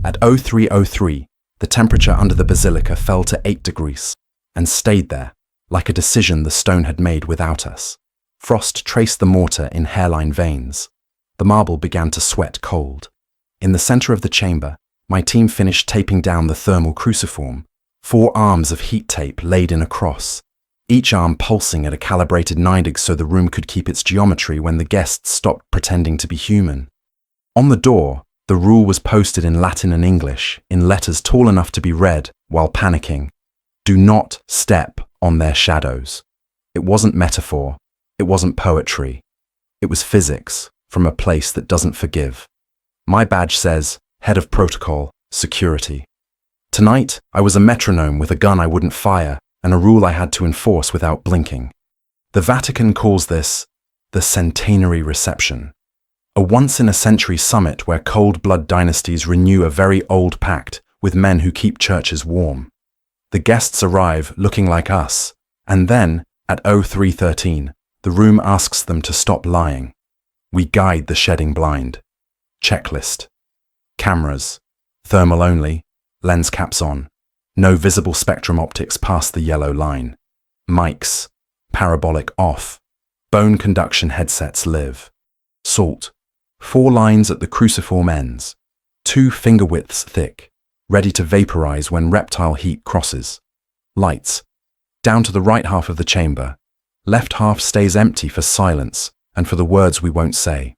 At 03:03, the temperature under the basilica fell to 8 degrees, and stayed there, like a decision the stone had made without us. Frost traced the mortar in hairline veins. The marble began to sweat cold. In the center of the chamber, my team finished taping down the thermal cruciform, 4 arms of heat tape laid in a cross, each arm pulsing at a calibrated 9 so the room could keep its geometry when the guests stopped pretending to be human. On the door, the rule was posted in Latin and English, in letters tall enough to be read while panicking. Do not step on their shadows. It wasn't metaphor. It wasn't poetry. It was physics from a place that doesn't forgive. My badge says, Head of Protocol, Security. Tonight, I was a metronome with a gun I wouldn't fire and a rule I had to enforce without blinking. The Vatican calls this the centenary reception, a once-in-a-century summit where cold-blood dynasties renew a very old pact with men who keep churches warm. The guests arrive looking like us, and then, at 03:13, the room asks them to stop lying. We guide the shedding blind. Checklist. Cameras. Thermal only. Lens caps on. No visible spectrum optics past the yellow line. Mics. Parabolic off. Bone conduction headsets live. Salt. 4 lines at the cruciform ends. 2 finger widths thick. Ready to vaporize when reptile heat crosses. Lights. Down to the right half of the chamber. Left half stays empty for silence and for the words we won't say.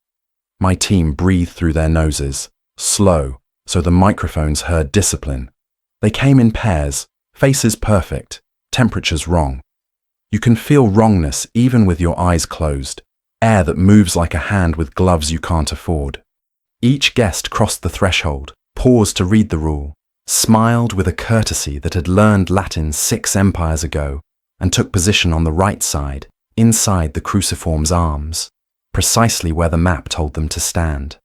My team breathed through their noses, slow, so the microphones heard discipline. They came in pairs, faces perfect, temperatures wrong. You can feel wrongness even with your eyes closed, air that moves like a hand with gloves you can't afford. Each guest crossed the threshold, paused to read the rule, smiled with a courtesy that had learned Latin 6 empires ago, and took position on the right side, inside the cruciform's arms, precisely where the map told them to stand.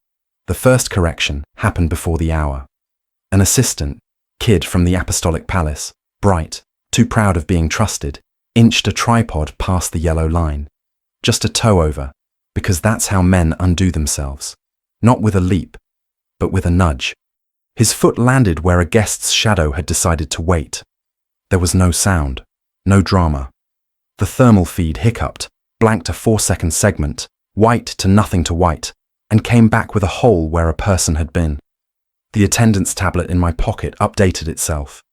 The first correction happened before the hour. An assistant, kid from the Apostolic Palace, bright, too proud of being trusted, inched a tripod past the yellow line. Just a toe over, because that's how men undo themselves. Not with a leap, but with a nudge. His foot landed where a guest's shadow had decided to wait. There was no sound, no drama. The thermal feed hiccuped, blanked a 4-second segment, white to nothing to white, and came back with a hole where a person had been. The attendance tablet in my pocket updated itself.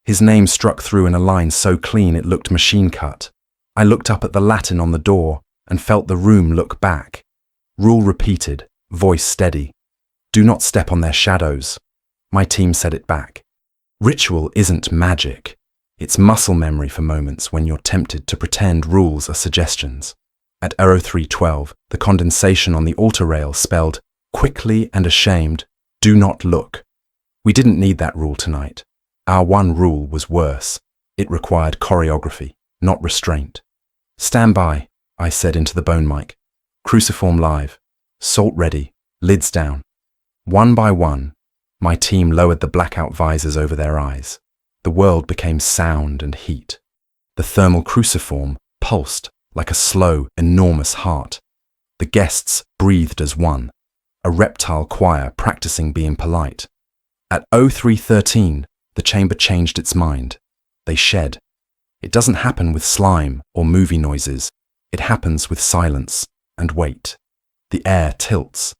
His name struck through in a line so clean it looked machine cut. I looked up at the Latin on the door and felt the room look back. Rule repeated, voice steady. Do not step on their shadows. My team said it back. Ritual isn't magic. It's muscle memory for moments when you're tempted to pretend rules are suggestions. At 03:12, the condensation on the altar rail spelled, quickly and ashamed, do not look. We didn't need that rule tonight. Our one rule was worse. It required choreography, not restraint. Stand by, I said into the bone mic. Cruciform live. Salt ready. Lids down. One by one, my team lowered the blackout visors over their eyes. The world became sound and heat. The thermal cruciform pulsed like a slow, enormous heart. The guests breathed as one, a reptile choir practicing being polite. At 03:13, the chamber changed its mind. They shed. It doesn't happen with slime or movie noises. It happens with silence and weight. The air tilts.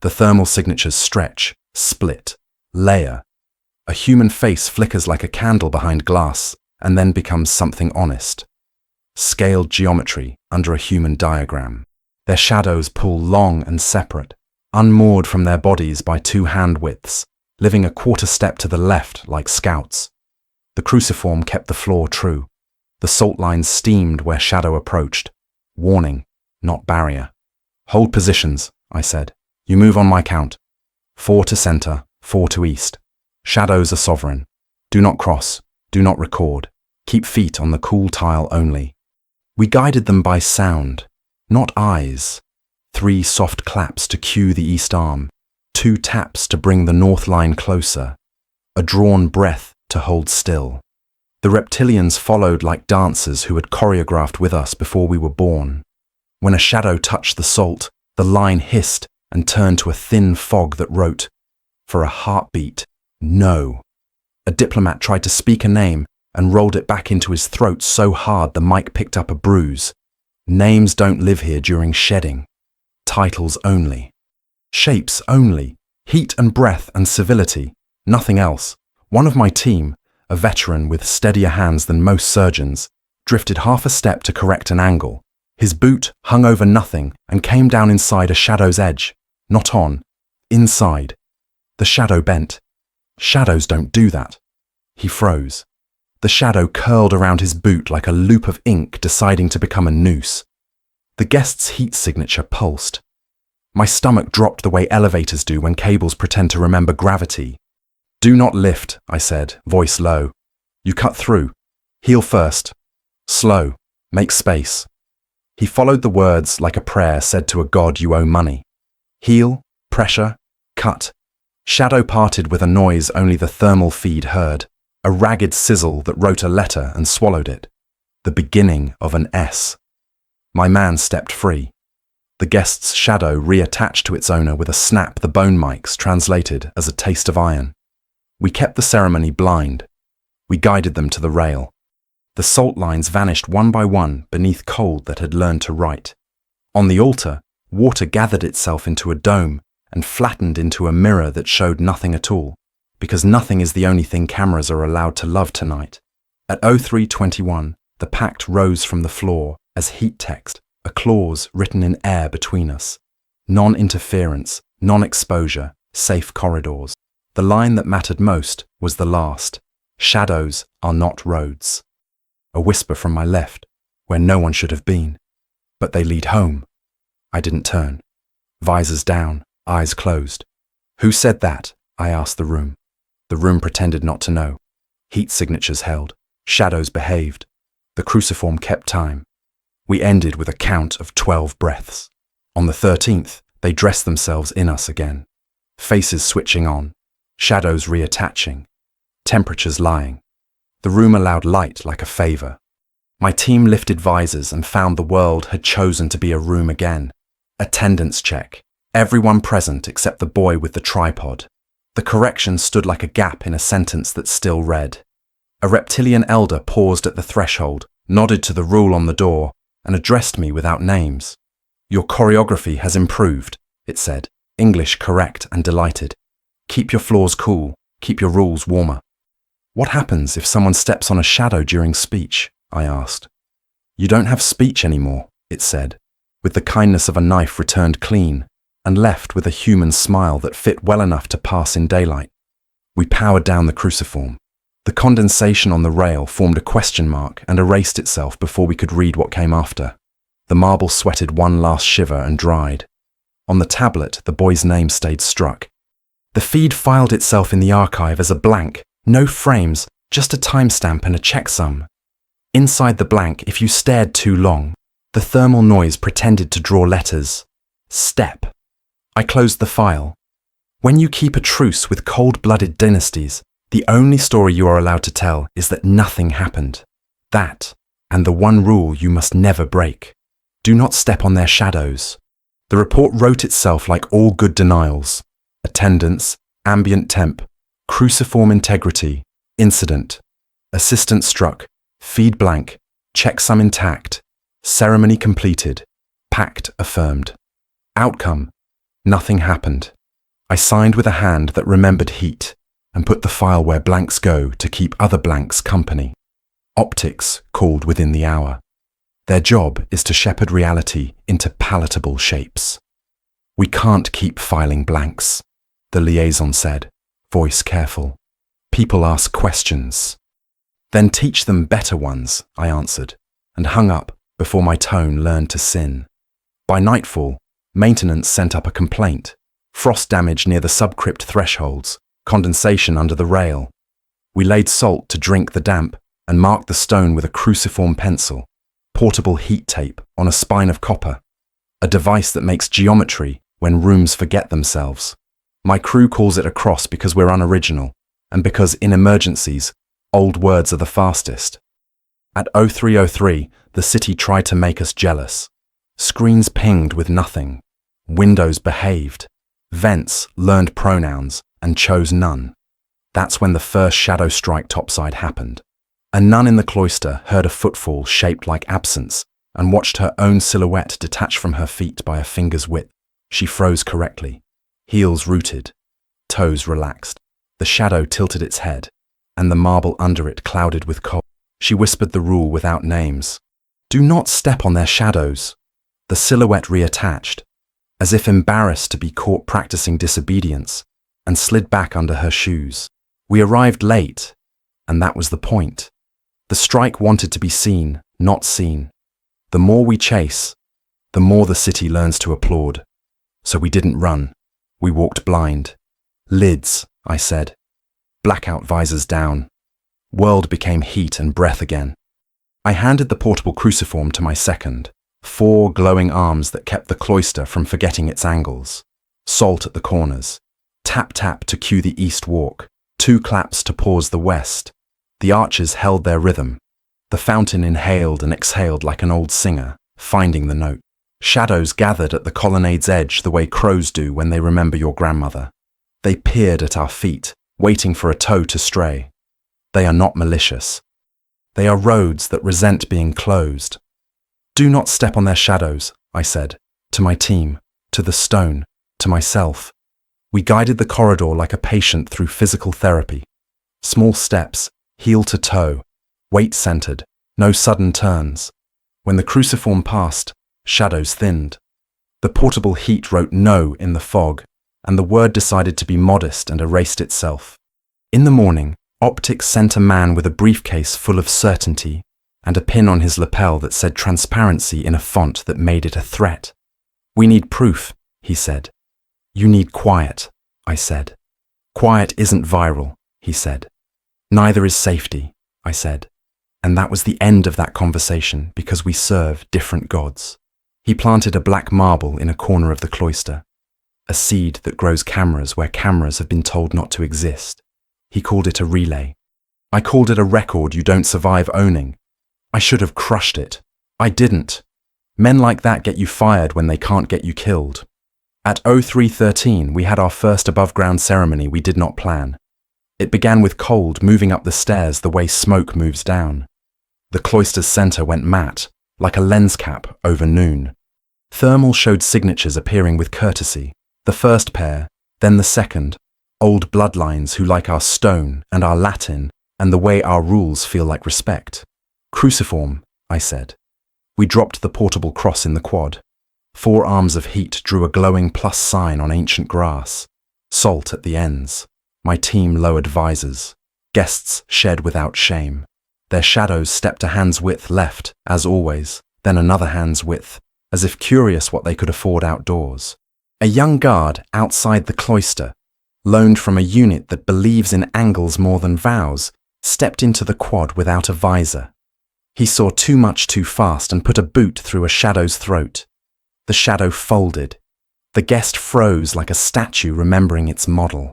The thermal signatures stretch, split, layer. A human face flickers like a candle behind glass and then becomes something honest. Scaled geometry under a human diagram. Their shadows pull long and separate, unmoored from their bodies by 2 hand widths, living a quarter step to the left like scouts. The cruciform kept the floor true. The salt lines steamed where shadow approached. Warning, not barrier. Hold positions, I said. You move on my count. 4 to center, 4 to east. Shadows are sovereign. Do not cross. Do not record. Keep feet on the cool tile only. We guided them by sound, not eyes. 3 soft claps to cue the east arm. 2 taps to bring the north line closer. A drawn breath to hold still. The reptilians followed like dancers who had choreographed with us before we were born. When a shadow touched the salt, the line hissed and turned to a thin fog that wrote, for a heartbeat, No. A diplomat tried to speak a name and rolled it back into his throat so hard the mic picked up a bruise. Names don't live here during shedding. Titles only. Shapes only. Heat and breath and civility. Nothing else. One of my team, a veteran with steadier hands than most surgeons, drifted half a step to correct an angle. His boot hung over nothing and came down inside a shadow's edge. Not on. Inside. The shadow bent. Shadows don't do that. He froze. The shadow curled around his boot like a loop of ink deciding to become a noose. The guest's heat signature pulsed. My stomach dropped the way elevators do when cables pretend to remember gravity. "Do not lift," I said, voice low. "You cut through. Heel first. Slow. Make space." He followed the words like a prayer said to a god you owe money. Heel, pressure, cut. Shadow parted with a noise only the thermal feed heard, a ragged sizzle that wrote a letter and swallowed it. The beginning of an S. My man stepped free. The guest's shadow reattached to its owner with a snap the bone mics translated as a taste of iron. We kept the ceremony blind. We guided them to the rail. The salt lines vanished one by one beneath cold that had learned to write. On the altar, water gathered itself into a dome and flattened into a mirror that showed nothing at all, because nothing is the only thing cameras are allowed to love tonight. At 03:21, the pact rose from the floor as heat text, a clause written in air between us. Non-interference, non-exposure, safe corridors. The line that mattered most was the last. Shadows are not roads. A whisper from my left, where no one should have been. But they lead home. I didn't turn. Visors down, eyes closed. "Who said that?" I asked the room. The room pretended not to know. Heat signatures held. Shadows behaved. The cruciform kept time. We ended with a count of 12 breaths. On the 13th, they dressed themselves in us again. Faces switching on. Shadows reattaching. Temperatures lying. The room allowed light like a favor. My team lifted visors and found the world had chosen to be a room again. Attendance check. Everyone present except the boy with the tripod. The correction stood like a gap in a sentence that still read. A reptilian elder paused at the threshold, nodded to the rule on the door, and addressed me without names. "Your choreography has improved," it said, English correct and delighted. "Keep your floors cool, keep your rules warmer." "What happens if someone steps on a shadow during speech?" I asked. "You don't have speech anymore," it said, with the kindness of a knife returned clean, and left with a human smile that fit well enough to pass in daylight. We powered down the cruciform. The condensation on the rail formed a question mark and erased itself before we could read what came after. The marble sweated one last shiver and dried. On the tablet, the boy's name stayed struck. The feed filed itself in the archive as a blank, no frames, just a timestamp and a checksum. Inside the blank, if you stared too long, the thermal noise pretended to draw letters. Step. I closed the file. When you keep a truce with cold-blooded dynasties, the only story you are allowed to tell is that nothing happened. That, and the one rule you must never break. Do not step on their shadows. The report wrote itself like all good denials. Attendance, ambient temp, cruciform integrity, incident. Assistant struck, feed blank, checksum intact, ceremony completed, pact affirmed. Outcome, nothing happened. I signed with a hand that remembered heat and put the file where blanks go to keep other blanks company. Optics called within the hour. Their job is to shepherd reality into palatable shapes. "We can't keep filing blanks," the liaison said, voice careful. "People ask questions." "Then teach them better ones," I answered, and hung up before my tone learned to sin. By nightfall, maintenance sent up a complaint. Frost damage near the subcrypt thresholds, condensation under the rail. We laid salt to drink the damp and marked the stone with a cruciform pencil, portable heat tape on a spine of copper, a device that makes geometry when rooms forget themselves. My crew calls it a cross because we're unoriginal, and because in emergencies, old words are the fastest. At 03:03, the city tried to make us jealous. Screens pinged with nothing. Windows behaved. Vents learned pronouns and chose none. That's when the first shadow strike topside happened. A nun in the cloister heard a footfall shaped like absence and watched her own silhouette detach from her feet by a finger's width. She froze correctly. Heels rooted, toes relaxed. The shadow tilted its head, and the marble under it clouded with cold. She whispered the rule without names. Do not step on their shadows. The silhouette reattached, as if embarrassed to be caught practicing disobedience, and slid back under her shoes. We arrived late, and that was the point. The strike wanted to be seen, not seen. The more we chase, the more the city learns to applaud. So we didn't run. We walked blind. Lids, I said. Blackout visors down. World became heat and breath again. I handed the portable cruciform to my second. 4 glowing arms that kept the cloister from forgetting its angles. Salt at the corners. Tap tap to cue the east walk. 2 claps to pause the west. The archers held their rhythm. The fountain inhaled and exhaled like an old singer, finding the note. Shadows gathered at the colonnade's edge the way crows do when they remember your grandmother. They peered at our feet, waiting for a toe to stray. They are not malicious. They are roads that resent being closed. Do not step on their shadows, I said, to my team, to the stone, to myself. We guided the corridor like a patient through physical therapy. Small steps, heel to toe, weight-centered, no sudden turns. When the cruciform passed, shadows thinned. The portable heat wrote no in the fog, and the word decided to be modest and erased itself. In the morning, Optics sent a man with a briefcase full of certainty and a pin on his lapel that said transparency in a font that made it a threat. We need proof, he said. You need quiet, I said. Quiet isn't viral, he said. Neither is safety, I said. And that was the end of that conversation because we serve different gods. He planted a black marble in a corner of the cloister, a seed that grows cameras where cameras have been told not to exist. He called it a relay. I called it a record you don't survive owning. I should have crushed it. I didn't. Men like that get you fired when they can't get you killed. At 03:13, we had our first above-ground ceremony we did not plan. It began with cold moving up the stairs the way smoke moves down. The cloister's center went matte, like a lens cap over noon. Thermal showed signatures appearing with courtesy. The first pair, then the second. Old bloodlines who like our stone and our Latin and the way our rules feel like respect. Cruciform, I said. We dropped the portable cross in the quad. 4 arms of heat drew a glowing plus sign on ancient grass. Salt at the ends. My team lowered visors. Guests shed without shame. Their shadows stepped a hand's width left, as always, then another hand's width, as if curious what they could afford outdoors. A young guard outside the cloister, loaned from a unit that believes in angles more than vows, stepped into the quad without a visor. He saw too much too fast and put a boot through a shadow's throat. The shadow folded. The guest froze like a statue remembering its model.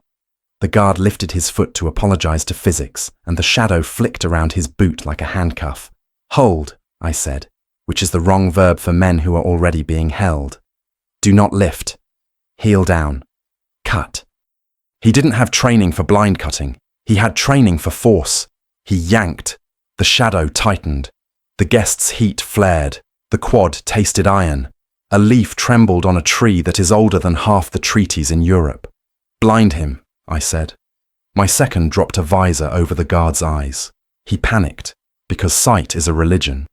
The guard lifted his foot to apologize to physics, and the shadow flicked around his boot like a handcuff. Hold, I said, which is the wrong verb for men who are already being held. Do not lift. Heel down. Cut. He didn't have training for blind cutting. He had training for force. He yanked. The shadow tightened. The guest's heat flared. The quad tasted iron. A leaf trembled on a tree that is older than half the treaties in Europe. Blind him, I said. My second dropped a visor over the guard's eyes. He panicked, because sight is a religion.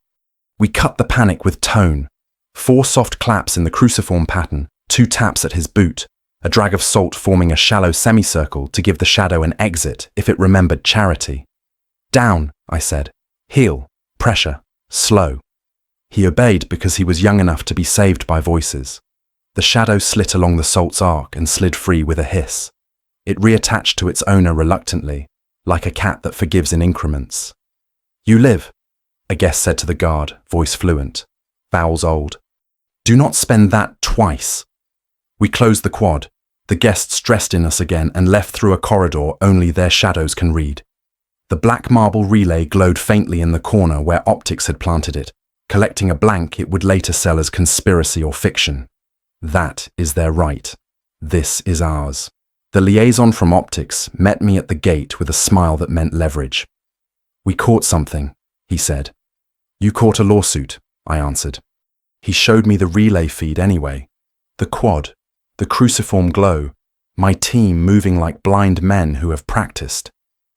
We cut the panic with tone. 4 soft claps in the cruciform pattern, 2 taps at his boot, a drag of salt forming a shallow semicircle to give the shadow an exit if it remembered charity. Down, I said. Heel, pressure, slow. He obeyed because he was young enough to be saved by voices. The shadow slit along the salt's arc and slid free with a hiss. It reattached to its owner reluctantly, like a cat that forgives in increments. You live, a guest said to the guard, voice fluent, vowels old. Do not spend that twice. We closed the quad. The guests dressed in us again and left through a corridor only their shadows can read. The black marble relay glowed faintly in the corner where Optics had planted it, collecting a blank it would later sell as conspiracy or fiction. That is their right. This is ours. The liaison from optics met me at the gate with a smile that meant leverage. "We caught something," he said. "You caught a lawsuit," I answered. He showed me the relay feed anyway. The quad, the cruciform glow, my team moving like blind men who have practiced,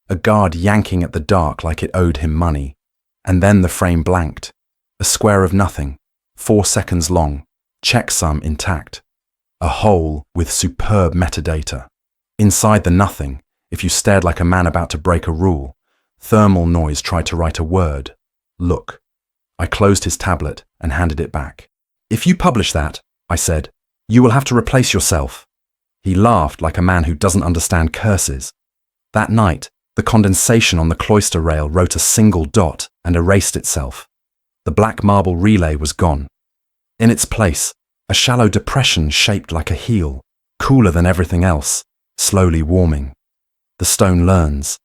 a guard yanking at the dark like it owed him money, and then the frame blanked, a square of nothing, 4 seconds long, checksum intact, a hole with superb metadata. Inside the nothing, if you stared like a man about to break a rule, thermal noise tried to write a word, look. I closed his tablet and handed it back. "If you publish that," I said, "you will have to replace yourself." He laughed like a man who doesn't understand curses. That night, the condensation on the cloister rail wrote a single dot and erased itself. The black marble relay was gone. In its place, a shallow depression shaped like a heel, cooler than everything else, slowly warming. The stone learns.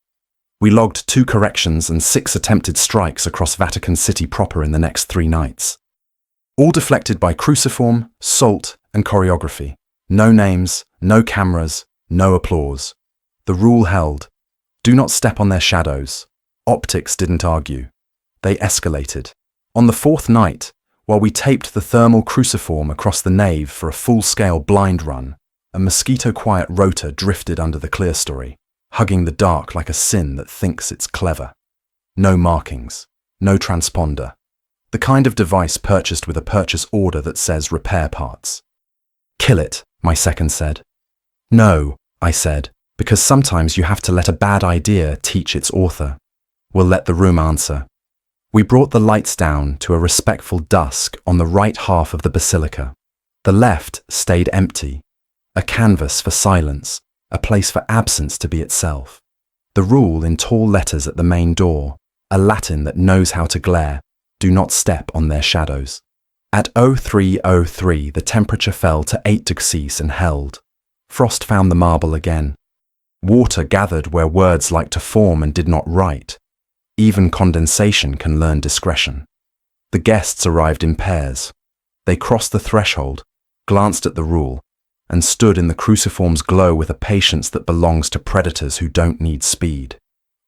We logged 2 corrections and 6 attempted strikes across Vatican City proper in the next 3 nights. All deflected by cruciform, salt, and choreography. No names, no cameras, no applause. The rule held. Do not step on their shadows. Optics didn't argue. They escalated. On the 4th night, while we taped the thermal cruciform across the nave for a full-scale blind run, a mosquito-quiet rotor drifted under the clearstory, hugging the dark like a sin that thinks it's clever. No markings, no transponder. The kind of device purchased with a purchase order that says repair parts. "Kill it," my second said. "No," I said, because sometimes you have to let a bad idea teach its author. We'll let the room answer. We brought the lights down to a respectful dusk on the right half of the basilica. The left stayed empty, a canvas for silence, a place for absence to be itself. The rule in tall letters at the main door, a Latin that knows how to glare, do not step on their shadows. At 03:03, the temperature fell to 8 degrees and held. Frost found the marble again. Water gathered where words like to form and did not write. Even condensation can learn discretion. The guests arrived in pairs. They crossed the threshold, glanced at the rule, and stood in the cruciform's glow with a patience that belongs to predators who don't need speed.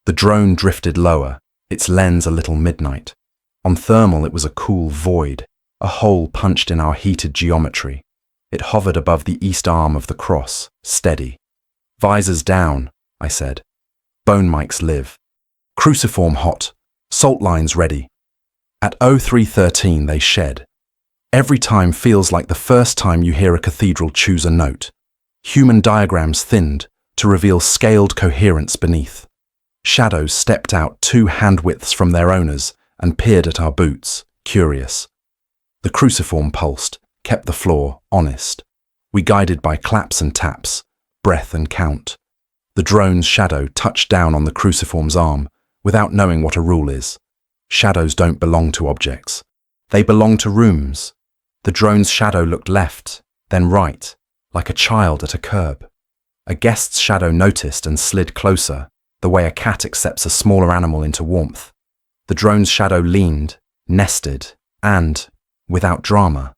The drone drifted lower, its lens a little midnight. On thermal it was a cool void, a hole punched in our heated geometry. It hovered above the east arm of the cross, steady. "Visors down," I said. "Bone mics live. Cruciform hot. Salt lines ready." At 03:13 they shed. Every time feels like the first time you hear a cathedral choose a note. Human diagrams thinned to reveal scaled coherence beneath. Shadows stepped out 2 hand widths from their owners and peered at our boots, curious. The cruciform pulsed, kept the floor honest. We guided by claps and taps, breath and count. The drone's shadow touched down on the cruciform's arm without knowing what a rule is. Shadows don't belong to objects. They belong to rooms. The drone's shadow looked left, then right, like a child at a curb. A guest's shadow noticed and slid closer, the way a cat accepts a smaller animal into warmth. The drone's shadow leaned, nested, and, without drama,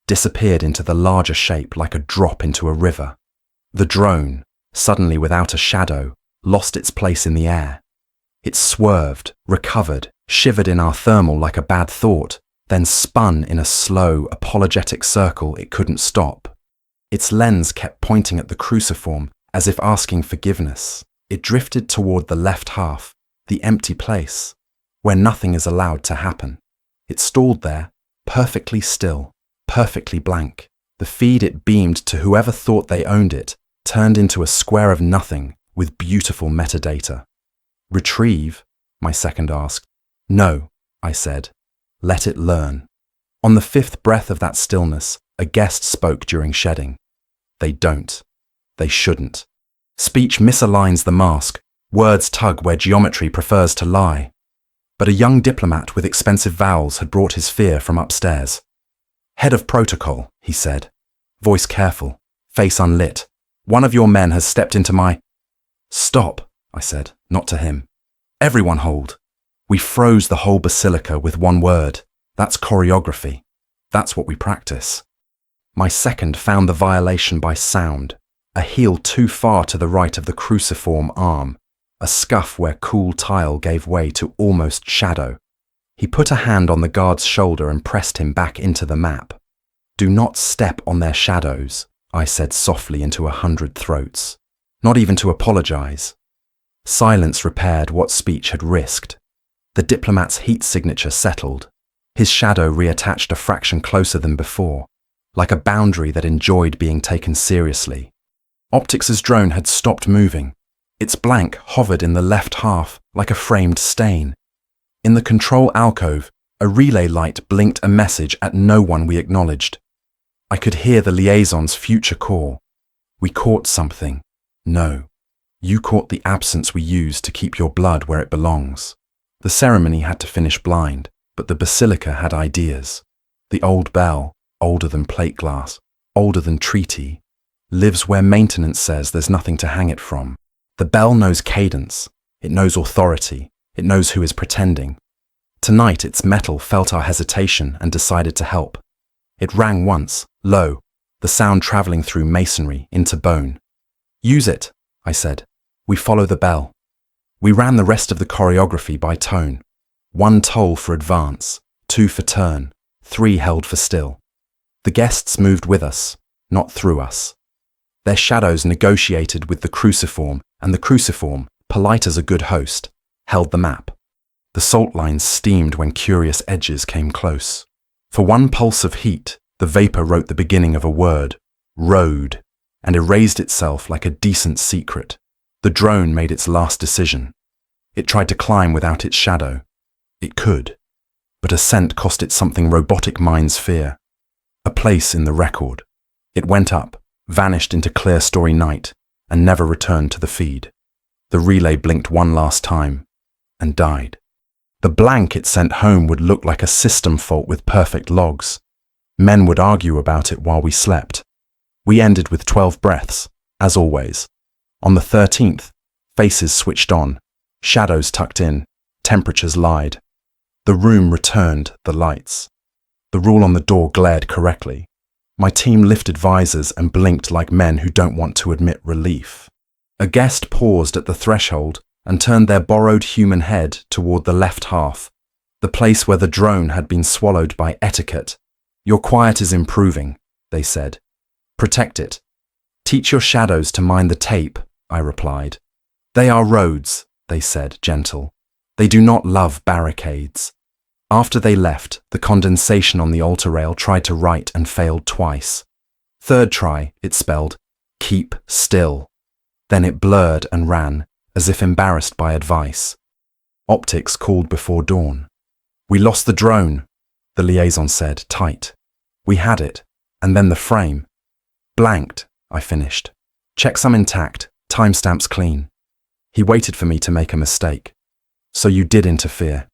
disappeared into the larger shape like a drop into a river. The drone, suddenly without a shadow, lost its place in the air. It swerved, recovered, shivered in our thermal like a bad thought, then spun in a slow, apologetic circle it couldn't stop. Its lens kept pointing at the cruciform as if asking forgiveness. It drifted toward the left half, the empty place, where nothing is allowed to happen. It stalled there, perfectly still, perfectly blank. The feed it beamed to whoever thought they owned it turned into a square of nothing with beautiful metadata. "Retrieve?" my second asked. "No," I said. "Let it learn." On the 5th breath of that stillness, a guest spoke during shedding. They don't. They shouldn't. Speech misaligns the mask. Words tug where geometry prefers to lie. But a young diplomat with expensive vowels had brought his fear from upstairs. "Head of protocol," he said, voice careful, face unlit. "One of your men has stepped into my—" "Stop," I said, not to him. "Everyone hold." We froze the whole basilica with one word. That's choreography. That's what we practice. My second found the violation by sound. a heel too far to the right of the cruciform arm, a scuff where cool tile gave way to almost shadow. He put a hand on the guard's shoulder and pressed him back into the map. "Do not step on their shadows," I said softly into 100 throats. "Not even to apologize." Silence repaired what speech had risked. The diplomat's heat signature settled. His shadow reattached a fraction closer than before, like a boundary that enjoyed being taken seriously. Optics' drone had stopped moving. Its blank hovered in the left half like a framed stain. In the control alcove, a relay light blinked a message at no one we acknowledged. I could hear the liaison's future call. "We caught something." "No. You caught the absence we use to keep your blood where it belongs." The ceremony had to finish blind, but the basilica had ideas. The old bell, older than plate glass, older than treaty, lives where maintenance says there's nothing to hang it from. The bell knows cadence, it knows authority, it knows who is pretending. Tonight its metal felt our hesitation and decided to help. It rang once, low, the sound travelling through masonry into bone. "Use it," I said. "We follow the bell." We ran the rest of the choreography by tone. 1 toll for advance, 2 for turn, 3 held for still. The guests moved with us, not through us. Their shadows negotiated with the cruciform, and the cruciform, polite as a good host, held the map. The salt lines steamed when curious edges came close. For 1 pulse of heat, the vapor wrote the beginning of a word, road, and erased itself like a decent secret. The drone made its last decision. It tried to climb without its shadow. It could, but ascent cost it something robotic minds fear. A place in the record. It went up, vanished into clear story night, and never returned to the feed. The relay blinked 1 last time, and died. The blank it sent home would look like a system fault with perfect logs. Men would argue about it while we slept. We ended with 12 breaths, as always. On the 13th, faces switched on, shadows tucked in, temperatures lied. The room returned the lights. The rule on the door glared correctly. My team lifted visors and blinked like men who don't want to admit relief. A guest paused at the threshold and turned their borrowed human head toward the left half, the place where the drone had been swallowed by etiquette. "Your quiet is improving," they said. "Protect it. Teach your shadows to mind the tape," I replied. "They are roads," they said, gentle. "They do not love barricades." After they left, the condensation on the altar rail tried to write and failed twice. Third try, it spelled, "Keep still." Then it blurred and ran, as if embarrassed by advice. Optics called before dawn. "We lost the drone," the liaison said, tight. "We had it, and then the frame." "Blanked," I finished. "Check some intact, timestamps clean." He waited for me to make a mistake. "So you did interfere?"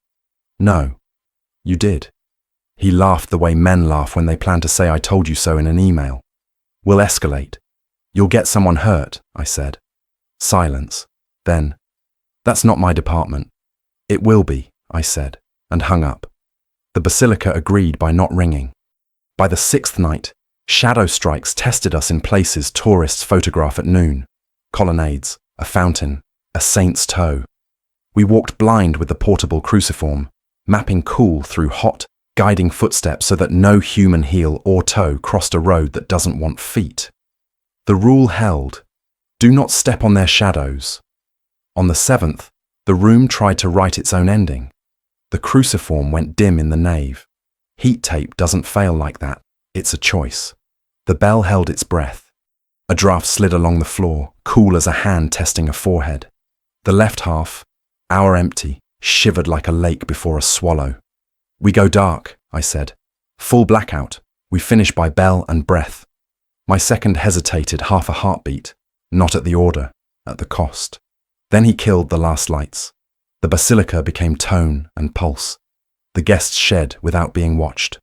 "No, you did." He laughed the way men laugh when they plan to say "I told you so" in an email. "We'll escalate. You'll get someone hurt," I said. Silence. Then, "That's not my department." "It will be," I said, and hung up. The basilica agreed by not ringing. By the 6th night, shadow strikes tested us in places tourists photograph at noon. Colonnades, a fountain, a saint's toe. We walked blind with the portable cruciform, mapping cool through hot, guiding footsteps so that no human heel or toe crossed a road that doesn't want feet. The rule held. Do not step on their shadows. On the 7th, the room tried to write its own ending. The cruciform went dim in the nave. Heat tape doesn't fail like that. It's a choice. The bell held its breath. A draft slid along the floor, cool as a hand testing a forehead. The left half, our empty, shivered like a lake before a swallow. "We go dark," I said. "Full blackout. We finish by bell and breath." My second hesitated half a heartbeat, not at the order, at the cost. Then he killed the last lights. The basilica became tone and pulse. The guests shed without being watched.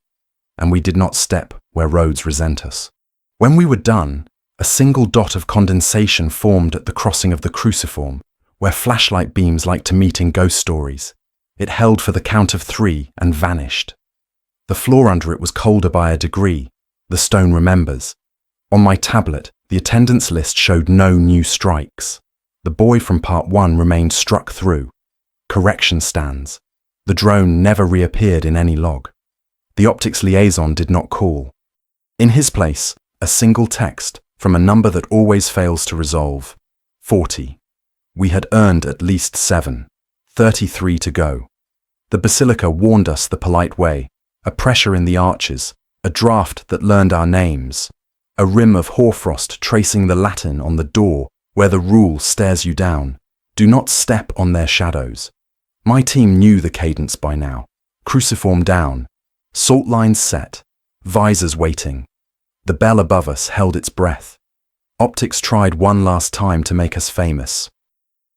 And we did not step where roads resent us. When we were done, a single dot of condensation formed at the crossing of the cruciform, where flashlight beams like to meet in ghost stories. It held for the count of 3 and vanished. The floor under it was colder by a degree. The stone remembers. On my tablet, The attendance list showed no new strikes. The boy from part 1 remained struck through. Correction stands. The drone never reappeared in any log. The optics liaison did not call. In his place, a single text from a number that always fails to resolve. 40. We had earned at least 7. 33 to go. The basilica warned us the polite way, a pressure in the arches, a draft that learned our names, a rim of hoarfrost tracing the Latin on the door where the rule stares you down. Do not step on their shadows. My team knew the cadence by now. Cruciform down, salt lines set, visors waiting. The bell above us held its breath. Optics tried one last time to make us famous.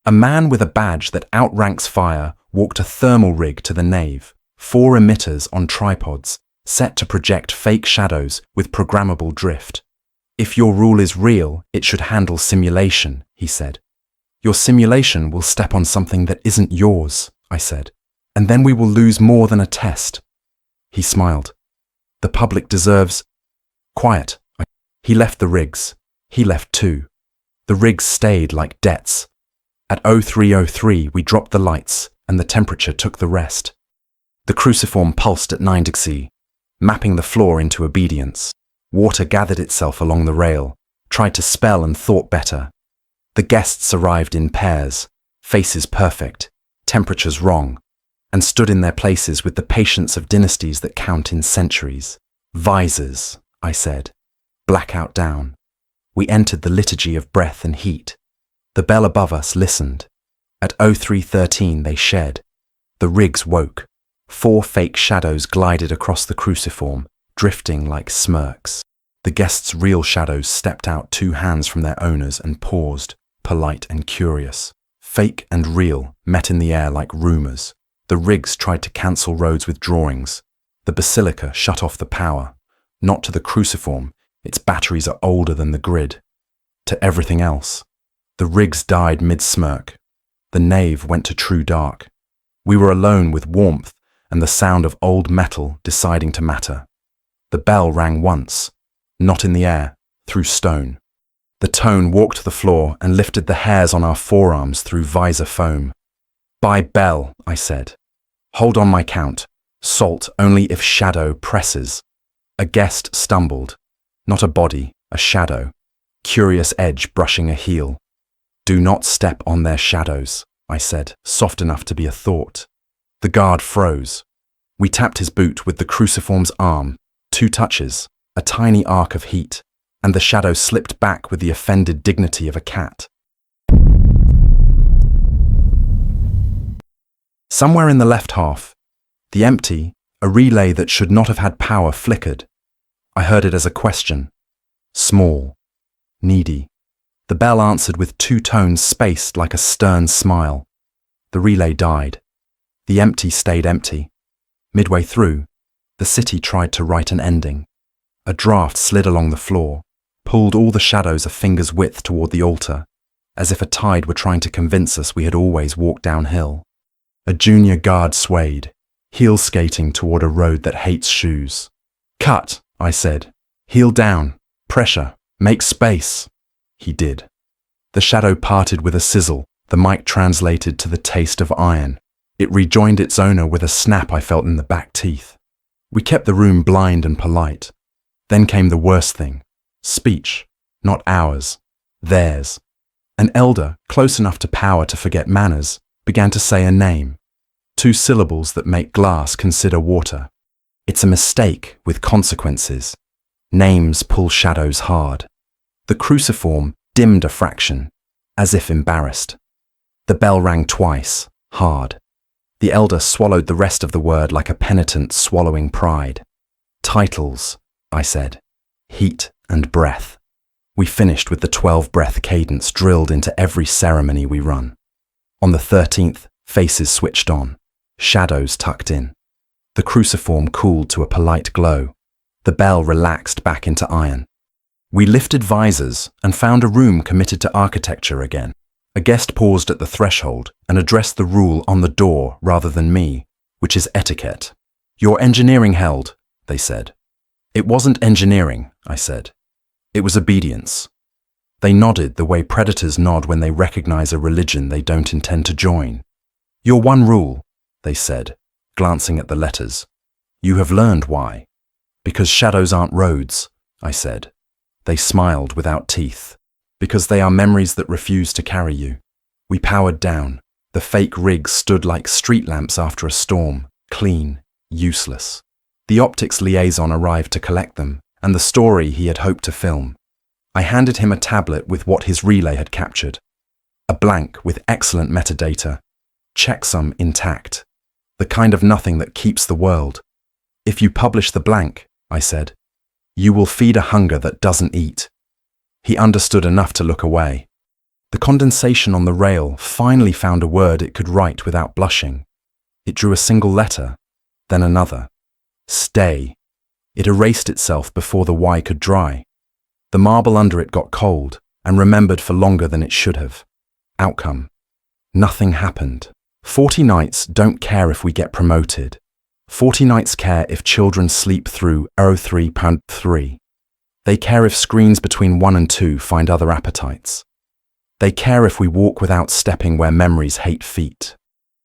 A man with a badge that outranks fire walked a thermal rig to the nave, 4 emitters on tripods, set to project fake shadows with programmable drift. If your rule is real, it should handle simulation, he said. Your simulation will step on something that isn't yours, I said, and then we will lose more than a test. He smiled. The public deserves... Quiet. He left the rigs. He left too. The rigs stayed like debts. At 03:03 we dropped the lights and the temperature took the rest. The cruciform pulsed at 9 degrees, mapping the floor into obedience. Water gathered itself along the rail, tried to spell and thought better. The guests arrived in pairs, faces perfect, temperatures wrong, and stood in their places with the patience of dynasties that count in centuries. Visors, I said. Blackout down. We entered the liturgy of breath and heat. The bell above us listened. At 03:13 they shed. The rigs woke. 4 fake shadows glided across the cruciform, drifting like smirks. The guests' real shadows stepped out 2 hands from their owners and paused, polite and curious. Fake and real met in the air like rumors. The rigs tried to cancel roads with drawings. The basilica shut off the power. Not to the cruciform, its batteries are older than the grid. To everything else. The rigs died mid-smirk. The nave went to true dark. We were alone with warmth and the sound of old metal deciding to matter. The bell rang once, not in the air, through stone. The tone walked the floor and lifted the hairs on our forearms through visor foam. By bell, I said. Hold on my count. Salt only if shadow presses. A guest stumbled. Not a body, a shadow. Curious edge brushing a heel. Do not step on their shadows, I said, soft enough to be a thought. The guard froze. We tapped his boot with the cruciform's arm. 2 touches, a tiny arc of heat, and the shadow slipped back with the offended dignity of a cat. Somewhere in the left half, the empty, a relay that should not have had power flickered. I heard it as a question. Small. Needy. The bell answered with 2 tones spaced like a stern smile. The relay died. The empty stayed empty. Midway through, the city tried to write an ending. A draft slid along the floor, pulled all the shadows a finger's width toward the altar, as if a tide were trying to convince us we had always walked downhill. A junior guard swayed, heel skating toward a road that hates shoes. Cut, I said. Heel down. Pressure. Make space. He did. The shadow parted with a sizzle, the mic translated to the taste of iron. It rejoined its owner with a snap I felt in the back teeth. We kept the room blind and polite. Then came the worst thing. Speech. Not ours. Theirs. An elder, close enough to power to forget manners, began to say a name. 2 syllables that make glass consider water. It's a mistake with consequences. Names pull shadows hard. The cruciform dimmed a fraction, as if embarrassed. The bell rang twice, hard. The elder swallowed the rest of the word like a penitent swallowing pride. Titles, I said. Heat and breath. We finished with the 12-breath cadence drilled into every ceremony we run. On the 13th, faces switched on, shadows tucked in. The cruciform cooled to a polite glow. The bell relaxed back into iron. We lifted visors and found a room committed to architecture again. A guest paused at the threshold and addressed the rule on the door rather than me, which is etiquette. Your engineering held, they said. It wasn't engineering, I said. It was obedience. They nodded the way predators nod when they recognize a religion they don't intend to join. Your one rule, they said, glancing at the letters. You have learned why. Because shadows aren't roads, I said. They smiled without teeth. Because they are memories that refuse to carry you. We powered down. The fake rigs stood like street lamps after a storm, clean, useless. The optics liaison arrived to collect them, and the story he had hoped to film. I handed him a tablet with what his relay had captured. A blank with excellent metadata. Checksum intact. The kind of nothing that keeps the world. If you publish the blank, I said, you will feed a hunger that doesn't eat. He understood enough to look away. The condensation on the rail finally found a word it could write without blushing. It drew a single letter, then another. Stay. It erased itself before the Y could dry. The marble under it got cold and remembered for longer than it should have. Outcome. Nothing happened. 40 nights don't care if we get promoted. 40 nights care if children sleep through 03.3. They care if screens between 1 and 2 find other appetites. They care if we walk without stepping where memories hate feet.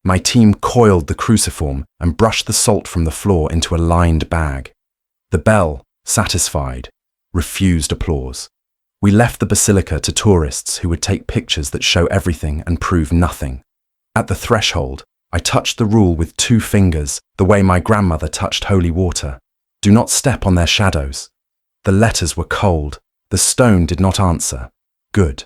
My team coiled the cruciform and brushed the salt from the floor into a lined bag. The bell, satisfied, refused applause. We left the basilica to tourists who would take pictures that show everything and prove nothing. At the threshold, I touched the rule with 2 fingers, the way my grandmother touched holy water. Do not step on their shadows. The letters were cold. The stone did not answer. Good.